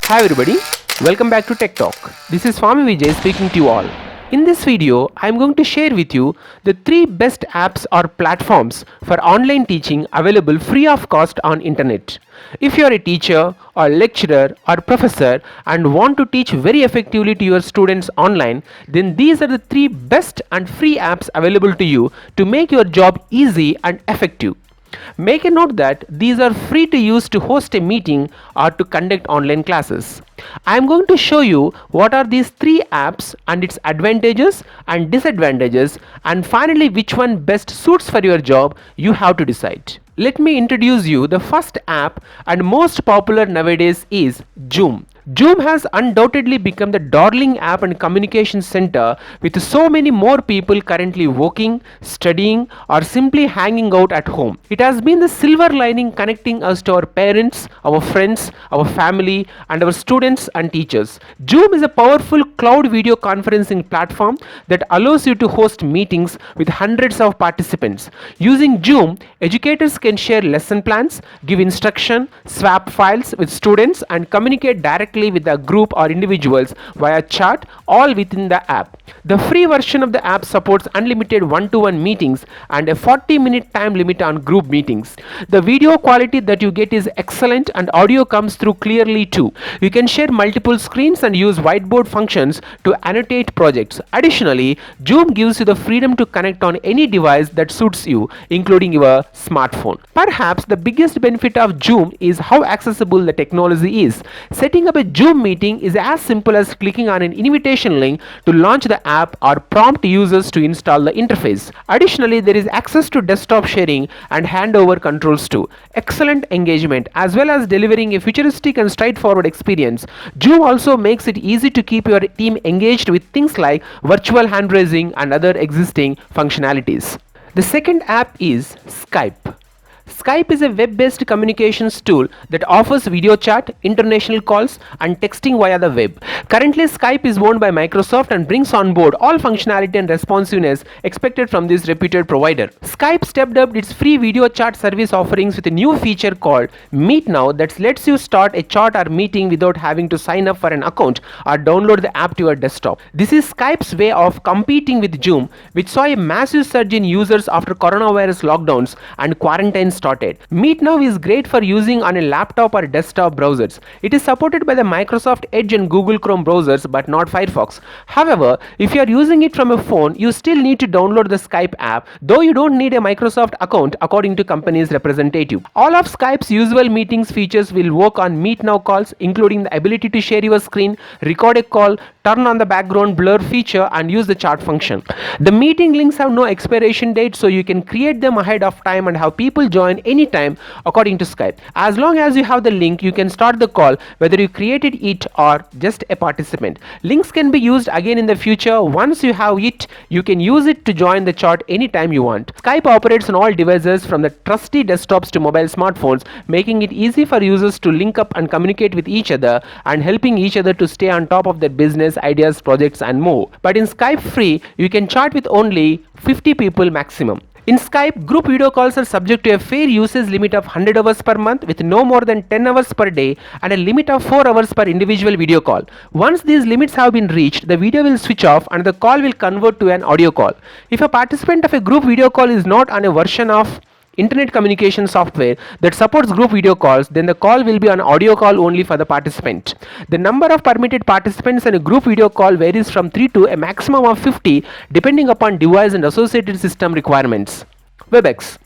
Hi everybody, welcome back to Tech Talk. This is Swami Vijay speaking to you all. In this video, I am going to share with you the 3 best apps or platforms for online teaching available free of cost on internet. If you are a teacher or lecturer or professor and want to teach very effectively to your students online, then these are the 3 best and free apps available to you to make your job easy and effective. Make a note that these are free to use to host a meeting or to conduct online classes. I am going to show you what are these 3 apps and its advantages and disadvantages, and finally which one best suits for your job. You have to decide. Let me introduce you the first app and most popular nowadays is Zoom. Zoom has undoubtedly become the darling app and communication center with so many more people currently working, studying, or simply hanging out at home. It has been the silver lining connecting us to our parents, our friends, our family, and our students and teachers. Zoom is a powerful cloud video conferencing platform that allows you to host meetings with hundreds of participants. Using Zoom, educators can share lesson plans, give instruction, swap files with students, and communicate directly with a group or individuals via chat, all within the app. The free version of the app supports unlimited one-to-one meetings and a 40-minute time limit on group meetings. The video quality that you get is excellent and audio comes through clearly too. You can share multiple screens and use whiteboard functions to annotate projects. Additionally, Zoom gives you the freedom to connect on any device that suits you, including your smartphone. Perhaps the biggest benefit of Zoom is how accessible the technology is. Setting up a Zoom meeting is as simple as clicking on an invitation link to launch the app or prompt users to install the interface. Additionally, there is access to desktop sharing and handover controls too. Excellent engagement as well as delivering a futuristic and straightforward experience. Zoom also makes it easy to keep your team engaged with things like virtual hand raising and other existing functionalities. The second app is Skype. Skype is a web-based communications tool that offers video chat, international calls, and texting via the web. Currently, Skype is owned by Microsoft and brings on board all functionality and responsiveness expected from this reputed provider. Skype stepped up its free video chat service offerings with a new feature called Meet Now that lets you start a chat or meeting without having to sign up for an account or download the app to your desktop. This is Skype's way of competing with Zoom, which saw a massive surge in users after coronavirus lockdowns and quarantine started. Meet Now is great for using on a laptop or desktop browsers. It is supported by the Microsoft Edge and Google Chrome browsers but not Firefox. However, if you are using it from a phone, you still need to download the Skype app, though you don't need a Microsoft account according to company's representative. All of Skype's usual meetings features will work on Meet Now calls, including the ability to share your screen, record a call, turn on the background blur feature, and use the chat function. The meeting links have no expiration date, so you can create them ahead of time and have people join anytime according to Skype. As long as you have the link, you can start the call whether you created it or just a participant. Links can be used again in the future. Once you have it, you can use it to join the chat anytime you want. Skype operates on all devices from the trusty desktops to mobile smartphones, making it easy for users to link up and communicate with each other and helping each other to stay on top of their business ideas, projects, and more. But in Skype Free, you can chat with only 50 people maximum. In Skype, group video calls are subject to a fair usage limit of 100 hours per month with no more than 10 hours per day and a limit of 4 hours per individual video call. Once these limits have been reached, the video will switch off and the call will convert to an audio call. If a participant of a group video call is not on a version of internet communication software that supports group video calls, then the call will be an audio call only for the participant. The number of permitted participants in a group video call varies from 3 to a maximum of 50 depending upon device and associated system requirements. WebEx.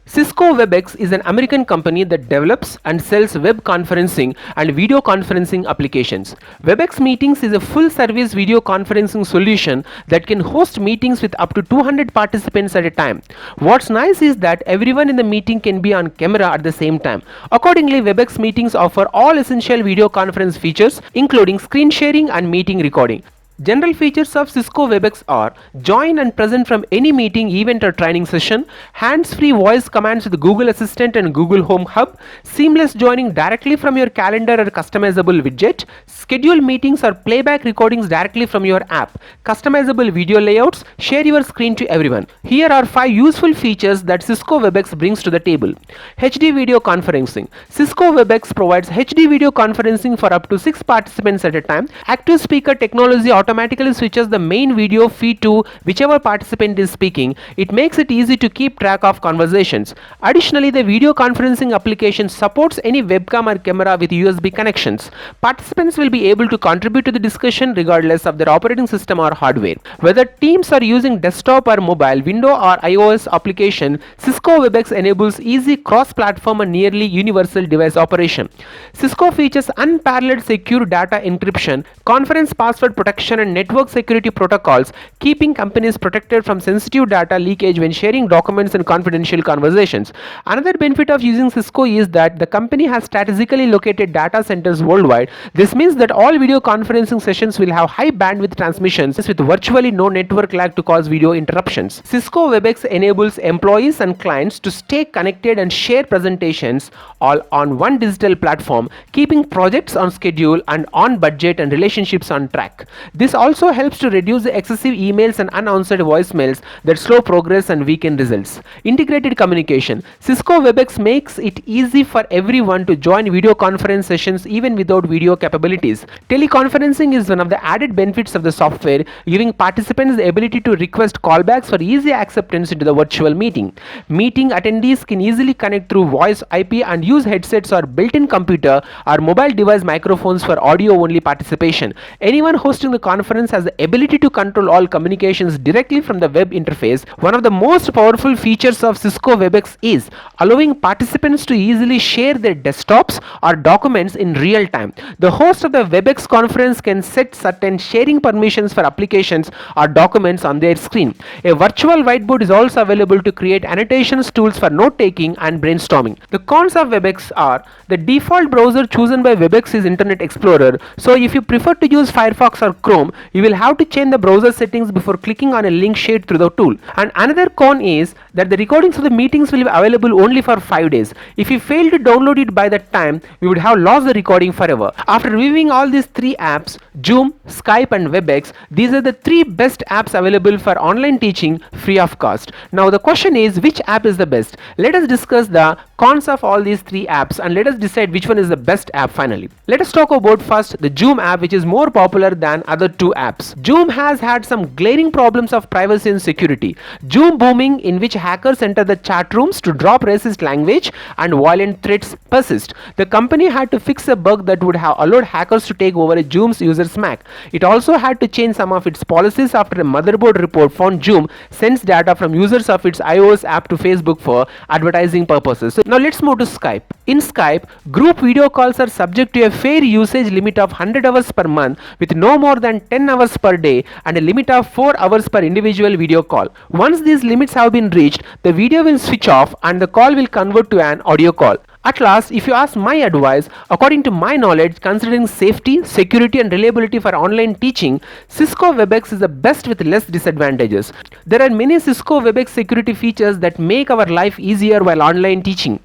Cisco WebEx is an American company that develops and sells web conferencing and video conferencing applications. WebEx Meetings is a full-service video conferencing solution that can host meetings with up to 200 participants at a time. What's nice is that everyone in the meeting can be on camera at the same time. Accordingly, WebEx Meetings offer all essential video conference features, including screen sharing and meeting recording. General features of Cisco WebEx are join and present from any meeting, event or training session, hands-free voice commands with Google Assistant and Google Home Hub, seamless joining directly from your calendar or customizable widget, schedule meetings or playback recordings directly from your app, customizable video layouts, share your screen to everyone. Here are 5 useful features that Cisco WebEx brings to the table. HD video conferencing. Cisco WebEx provides HD video conferencing for up to 6 participants at a time. Active speaker technology automatically switches the main video feed to whichever participant is speaking. It makes it easy to keep track of conversations. Additionally, the video conferencing application supports any webcam or camera with USB connections. Participants will be able to contribute to the discussion regardless of their operating system or hardware. Whether teams are using desktop or mobile, Windows or iOS application, Cisco WebEx enables easy cross-platform and nearly universal device operation. Cisco features unparalleled secure data encryption, conference password protection and network security protocols, keeping companies protected from sensitive data leakage when sharing documents and confidential conversations. Another benefit of using Cisco is that the company has strategically located data centers worldwide. This means that all video conferencing sessions will have high bandwidth transmissions with virtually no network lag to cause video interruptions. Cisco WebEx enables employees and clients to stay connected and share presentations all on one digital platform, keeping projects on schedule and on budget and relationships on track. This also helps to reduce the excessive emails and unanswered voicemails that slow progress and weaken results. Integrated communication. Cisco WebEx makes it easy for everyone to join video conference sessions even without video capabilities. Teleconferencing is one of the added benefits of the software, giving participants the ability to request callbacks for easy acceptance into the virtual meeting. Meeting attendees can easily connect through voice IP and use headsets or built-in computer or mobile device microphones for audio-only participation. Anyone hosting the conference has the ability to control all communications directly from the web interface. One of the most powerful features of Cisco WebEx is allowing participants to easily share their desktops or documents in real time. The host of the WebEx conference can set certain sharing permissions for applications or documents on their screen. A virtual whiteboard is also available to create annotations tools for note-taking and brainstorming. The cons of WebEx are the default browser chosen by WebEx is Internet Explorer. So if you prefer to use Firefox or Chrome, you will have to change the browser settings before clicking on a link shared through the tool. And another con is that the recordings of the meetings will be available only for 5 days. If you fail to download it by that time, you would have lost the recording forever. After reviewing all these 3 apps, Zoom, Skype and WebEx, these are the 3 best apps available for online teaching free of cost. Now the question is, which app is the best? Let us discuss the cons of all these 3 apps and let us decide which one is the best app finally. Let us talk about first the Zoom app, which is more popular than other 2 apps. Zoom has had some glaring problems of privacy and security. Zoom booming, in which hackers enter the chat rooms to drop racist language and violent threats, persist. The company had to fix a bug that would have allowed hackers to take over a Zoom's user's Mac. It also had to change some of its policies after a motherboard report found Zoom sends data from users of its iOS app to Facebook for advertising purposes. So now let's move to Skype. In Skype, group video calls are subject to a fair usage limit of 100 hours per month with no more than 10 hours per day and a limit of 4 hours per individual video call. Once these limits have been reached, the video will switch off and the call will convert to an audio call. At last, if you ask my advice, according to my knowledge, considering safety, security and reliability for online teaching, Cisco WebEx is the best with less disadvantages. There are many Cisco WebEx security features that make our life easier while online teaching.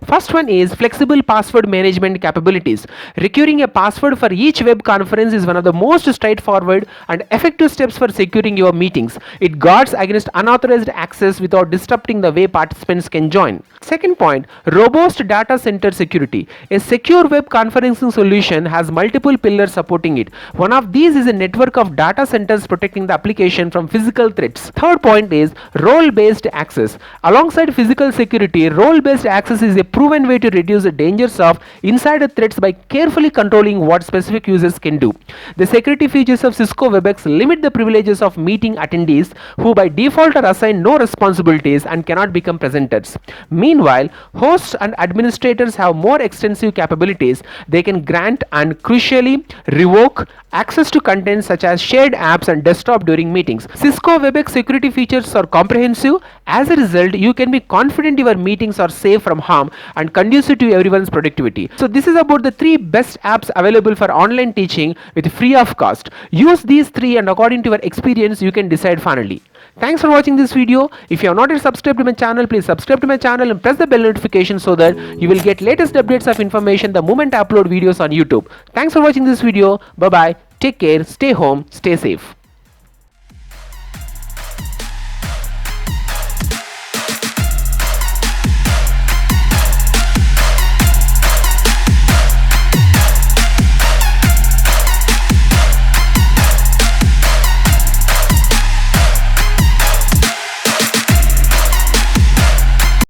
First one is flexible password management capabilities. Recurring a password for each web conference is one of the most straightforward and effective steps for securing your meetings. It guards against unauthorized access without disrupting the way participants can join. Second point, robust data center security. A secure web conferencing solution has multiple pillars supporting it. One of these is a network of data centers protecting the application from physical threats. Third point is role-based access. Alongside physical security, role-based access is a proven way to reduce the dangers of insider threats by carefully controlling what specific users can do. The security features of Cisco WebEx limit the privileges of meeting attendees who by default are assigned no responsibilities and cannot become presenters. Meanwhile, hosts and administrators have more extensive capabilities. They can grant and crucially revoke access to content such as shared apps and desktop during meetings. Cisco WebEx security features are comprehensive. As a result, you can be confident your meetings are safe from harm. calm and conducive to everyone's productivity. So this is about the three best apps available for online teaching with free of cost. Use these three and according to your experience you can decide finally. Thanks for watching this video. If you have not yet subscribed to my channel, please subscribe to my channel and press the bell notification so that you will get latest updates of information the moment I upload videos on YouTube. Thanks for watching this video. Bye bye. Take care. Stay home. Stay safe.